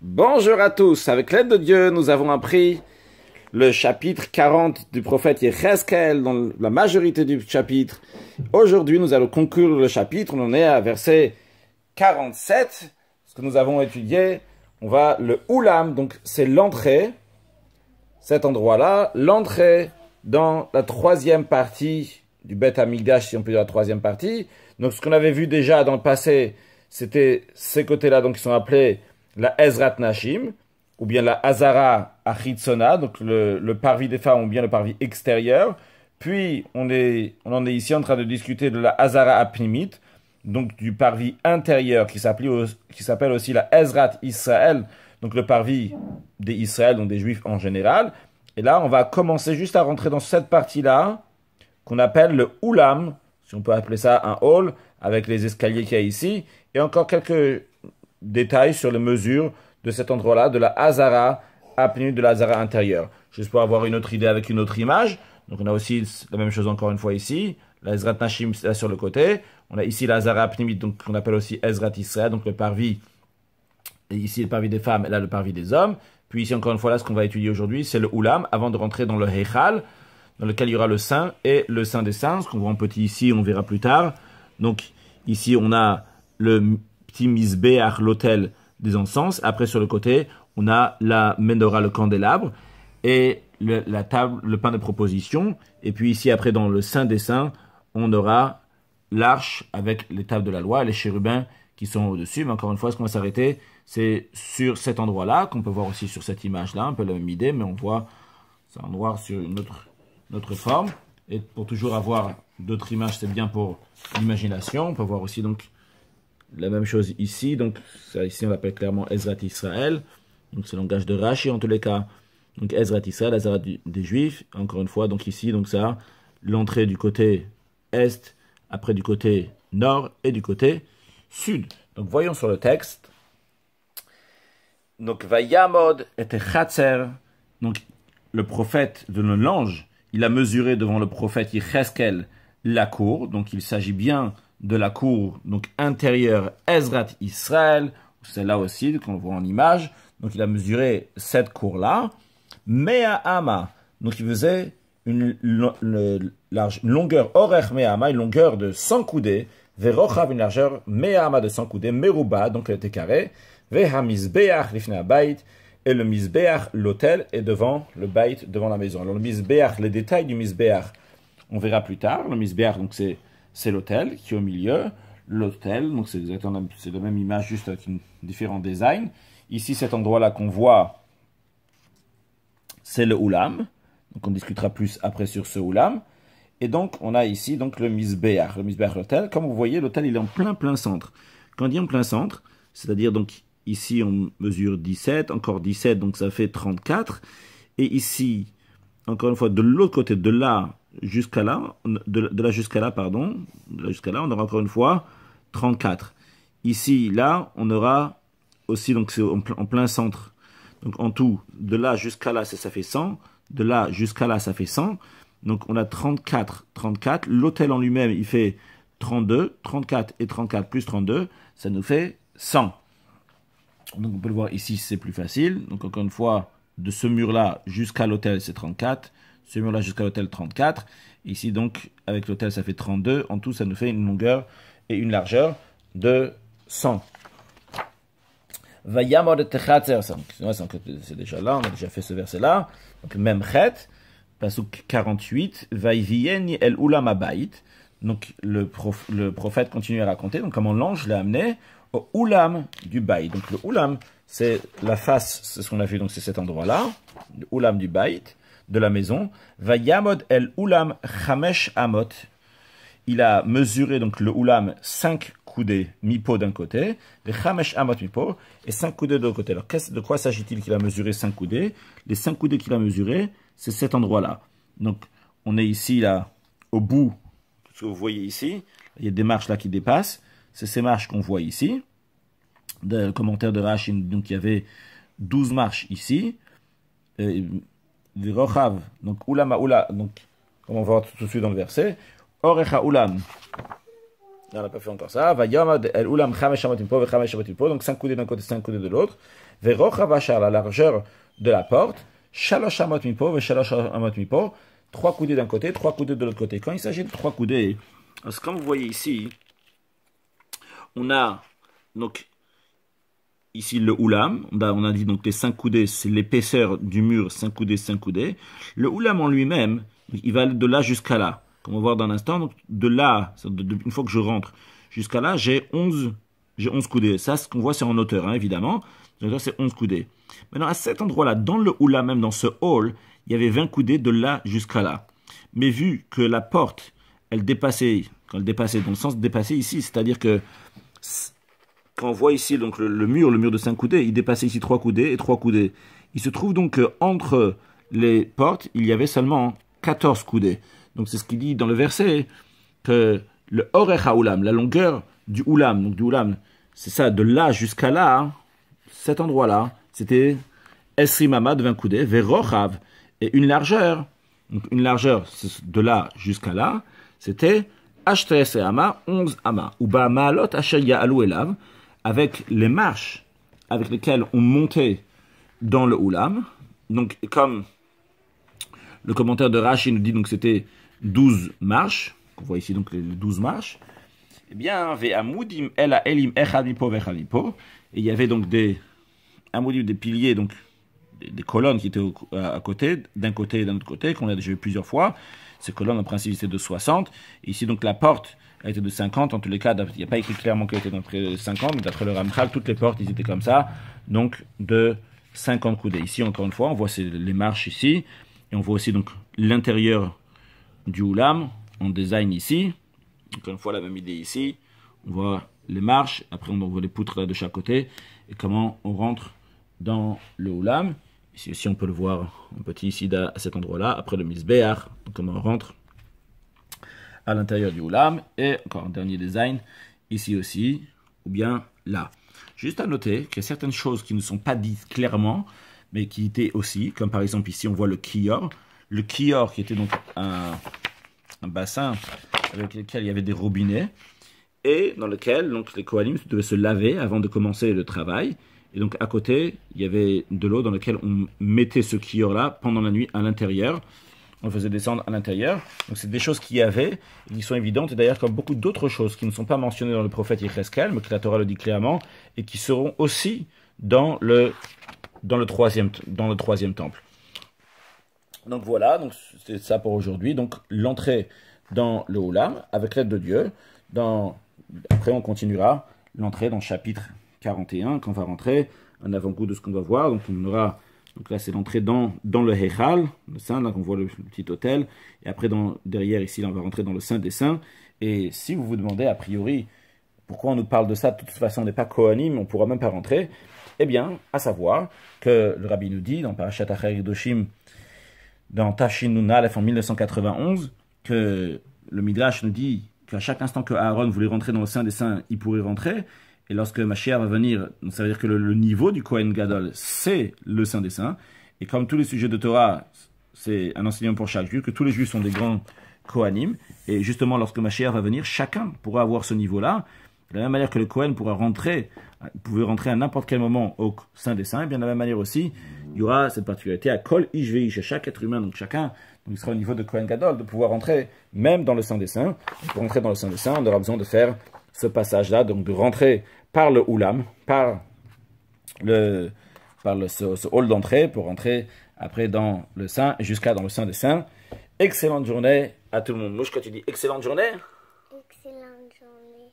Bonjour à tous, avec l'aide de Dieu, nous avons appris le chapitre 40 du prophète Yecheskel, dans la majorité du chapitre. Aujourd'hui, nous allons conclure le chapitre, on en est à verset 47, ce que nous avons étudié. On va le Oulam, donc c'est l'entrée, cet endroit-là, l'entrée dans la troisième partie du Beth Hamikdash, si on peut dire la troisième partie. Donc ce qu'on avait vu déjà dans le passé, c'était ces côtés-là, donc qui sont appelés la Ezrat Nashim, ou bien la Hazara Achitzona, donc le parvis des femmes, ou bien le parvis extérieur. Puis, on en est ici en train de discuter de la Hazara Apnimit, donc du parvis intérieur, qui s'appelle aussi la Ezrat Israël, donc le parvis des Israël, donc des Juifs en général. Et là, on va commencer juste à rentrer dans cette partie-là, qu'on appelle le Oulam, si on peut appeler ça un hall, avec les escaliers qu'il y a ici, et encore quelques détails sur les mesures de cet endroit-là, de la Hazara Apnimit, de la Hazara intérieure. Juste pour avoir une autre idée avec une autre image. Donc on a aussi la même chose encore une fois ici, la Ezrat Nashim là sur le côté. On a ici la Hazara Apnimit, donc qu'on appelle aussi Ezrat Israël, donc le parvis, et ici le parvis des femmes, et là le parvis des hommes. Puis ici encore une fois là, ce qu'on va étudier aujourd'hui, c'est le Oulam, avant de rentrer dans le Heichal, dans lequel il y aura le Saint et le Saint des Saints, ce qu'on voit en petit ici, on verra plus tard. Donc ici on a le petit Mizbeach, l'autel des encens. Après sur le côté, on a la Menorah, le candélabre, et la table, le pain de proposition. Et puis ici après dans le Saint des Saints, on aura l'arche avec les tables de la loi et les chérubins qui sont au-dessus. Mais encore une fois, ce qu'on va s'arrêter, c'est sur cet endroit-là, qu'on peut voir aussi sur cette image-là, un peu la même idée, mais on voit ça en noir sur une autre forme. Et pour toujours avoir d'autres images, c'est bien pour l'imagination. On peut voir aussi donc la même chose ici. Donc ça, ici on l'appelle clairement Ezrat Israël. Donc c'est le langage de Rashi en tous les cas. Donc Ezrat Israël, Hazara des Juifs. Encore une fois, donc ici, donc ça, l'entrée du côté est, après du côté nord et du côté sud. Donc voyons sur le texte. Donc Vayamod et Chatzer. Donc le prophète de l'ange, il a mesuré devant le prophète Yecheskel la cour. Donc il s'agit bien de la cour donc intérieure Ezrat Israël. C'est là aussi qu'on voit en image. Donc il a mesuré cette cour-là. Mea Ama. Donc il faisait une longueur Orech Mea Ama, une longueur de 100 coudées. Verochav, une largeur Mea Ama de 100 coudées. Meruba, donc elle était carrée. Veha Mizbeach lifnei habayit. Et le Mizbeach, l'autel, est devant le bayit, devant la maison. Alors le Mizbeach, les détails du Mizbeach, on verra plus tard. Le Mizbeach, donc c'est l'autel qui est au milieu. L'autel, donc c'est exactement la même image, juste avec un différent design. Ici, cet endroit-là qu'on voit, c'est le Oulam. Donc on discutera plus après sur ce Oulam. Et donc on a ici donc le Mizbeach, l'autel. Comme vous voyez, l'autel il est en plein centre. Quand on dit en plein centre, c'est-à-dire donc ici on mesure 17, encore 17, donc ça fait 34. Et ici, encore une fois, de l'autre côté, de là jusqu'à là, de là jusqu'à là, pardon, de là jusqu'à là, on aura encore une fois 34. Ici, là, on aura aussi, donc c'est en plein centre. Donc en tout, de là jusqu'à là, ça fait 100. De là jusqu'à là, ça fait 100. Donc on a 34. L'autel en lui-même, il fait 32. 34 et 34 plus 32, ça nous fait 100. Donc on peut le voir ici, c'est plus facile. Donc encore une fois, de ce mur-là jusqu'à l'autel, c'est 34. Ce mur-là jusqu'à l'autel, 34. Ici donc, avec l'autel, ça fait 32. En tout, ça nous fait une longueur et une largeur de 100. Vayamod Techatzer, c'est déjà là, on a déjà fait ce verset-là. Donc, même chet, pasuk 48, Vayvieni el ulam habayit. Donc, le prophète continue à raconter, donc comment l'ange l'a amené au Oulam du Bayit. Donc, le Oulam, c'est la face, c'est ce qu'on a vu, donc c'est cet endroit-là, le Oulam du Bayit, de la maison. Vayamod el ulam chamesh amot. Il a mesuré donc le Oulam 5 coudées mipo d'un côté, les chamesh amot mipo, et 5 coudées de l'autre côté. Alors, de quoi s'agit-il qu'il a mesuré 5 coudées? Les 5 coudées qu'il a mesurées, c'est cet endroit-là. Donc, on est ici, là, au bout, ce que vous voyez ici, il y a des marches là qui dépassent, c'est ces marches qu'on voit ici. Dans le commentaire de Rashi, donc il y avait 12 marches ici. Virochav, donc Ulama Ula, donc comme on va voir tout de suite dans le verset, Orecha Ulam On n'a pas fait encore ça. Donc 5 coudées d'un côté, 5 coudées de l'autre. La largeur de la porte. 3 coudées d'un côté, 3 coudées de l'autre côté. Quand il s'agit de 3 coudées, parce que comme vous voyez ici, on a donc ici le oulam. On a dit donc les 5 coudées, c'est l'épaisseur du mur, 5 coudées, 5 coudées. Le oulam en lui-même, il va de là jusqu'à là. Comme on va voir dans l'instant, donc de là, une fois que je rentre jusqu'à là, j'ai 11 coudées. Ça, ce qu'on voit, c'est en hauteur, hein, évidemment. Donc là, c'est 11 coudées. Maintenant, à cet endroit-là, dans le oulam, même dans ce hall, il y avait 20 coudées de là jusqu'à là. Mais vu que la porte, elle dépassait, quand elle dépassait, dans le sens de dépasser ici, c'est-à-dire que quand on voit ici donc le mur de 5 coudées, il dépassait ici 3 coudées et 3 coudées. Il se trouve donc qu'entre les portes, il y avait seulement 14 coudées. Donc c'est ce qu'il dit dans le verset, que le orech ha'ulam, la longueur du oulam, donc du oulam, c'est ça, de là jusqu'à là, cet endroit-là, c'était esrimama de 20 coudées, verochav, et une largeur, donc une largeur de là jusqu'à là, c'était ashtres ama, 11 ama, ou ba ma'alot asher ya'alu elav, avec les marches avec lesquelles on montait dans le oulam. Donc comme le commentaire de Rashi nous dit, donc c'était 12 marches, on voit ici donc les 12 marches, eh bien, ve'amudim ela elim echad mipo vechad mipo, et il y avait donc des amudim, des piliers, donc des colonnes qui étaient à côté, d'un côté et d'un autre côté, qu'on a déjà vu plusieurs fois. Ces colonnes, en principe, c'était de 60. Et ici, donc, la porte a été de 50. En tous les cas, il n'y a pas écrit clairement qu'elle était d'après 50, mais d'après le Ramchal, toutes les portes, ils étaient comme ça, donc de 50 coudées. Ici, encore une fois, on voit les marches ici, et on voit aussi donc l'intérieur du oulam, en design ici. Encore une fois, la même idée ici. On voit les marches, après on voit les poutres là de chaque côté, et comment on rentre dans le oulam. Ici aussi, on peut le voir en petit ici à cet endroit-là, après le misbéach, comment on rentre à l'intérieur du oulam. Et encore un dernier design, ici aussi, ou bien là. Juste à noter qu'il y a certaines choses qui ne sont pas dites clairement, mais qui étaient aussi, comme par exemple ici, on voit le kior. Le kior qui était donc un bassin avec lequel il y avait des robinets, et dans lequel donc, les Kohanim devaient se laver avant de commencer le travail. Et donc à côté, il y avait de l'eau dans laquelle on mettait ce kior-là pendant la nuit à l'intérieur. On le faisait descendre à l'intérieur. Donc c'est des choses qu'il y avait, et qui sont évidentes, et d'ailleurs comme beaucoup d'autres choses qui ne sont pas mentionnées dans le prophète Yecheskel, mais que la Torah le dit clairement, et qui seront aussi dans le troisième temple. Donc voilà, donc c'est ça pour aujourd'hui. Donc l'entrée dans le Oulam, avec l'aide de Dieu. Après on continuera l'entrée dans le chapitre 41, quand on va rentrer, un avant-goût de ce qu'on va voir. Donc on aura, donc là c'est l'entrée dans le Heichal, le Saint, là on voit le petit hôtel, et après derrière ici, là, on va rentrer dans le Saint des Saints. Et si vous vous demandez a priori pourquoi on nous parle de ça, de toute façon on n'est pas Kohanim, on ne pourra même pas rentrer, eh bien, à savoir que le Rabbi nous dit dans Parashat Acher Hidoshim, dans Tafshin Nun Aleph en 1991, que le Midrash nous dit qu'à chaque instant que Aaron voulait rentrer dans le Saint des Saints, il pourrait rentrer. Et lorsque Mashiach va venir, ça veut dire que le niveau du Kohen Gadol, c'est le Saint des Saints. Et comme tous les sujets de Torah, c'est un enseignement pour chaque juif, que tous les juifs sont des grands Kohanim. Et justement, lorsque Mashiach va venir, chacun pourra avoir ce niveau-là. De la même manière que le Kohen pouvait rentrer à n'importe quel moment au Saint des Saints, et bien de la même manière aussi, il y aura cette particularité à Kol Ish Veish, à chaque être humain, donc chacun, donc il sera au niveau de Kohen Gadol, de pouvoir rentrer même dans le Saint des Saints. Et pour rentrer dans le Saint des Saints, on aura besoin de faire ce passage-là, donc de rentrer par le Oulam, par ce hall d'entrée, pour rentrer après dans le Saint, jusqu'à dans le Saint des Saints. Excellente journée à tout le monde. Mouche, quand tu dis excellente journée? Excellente journée.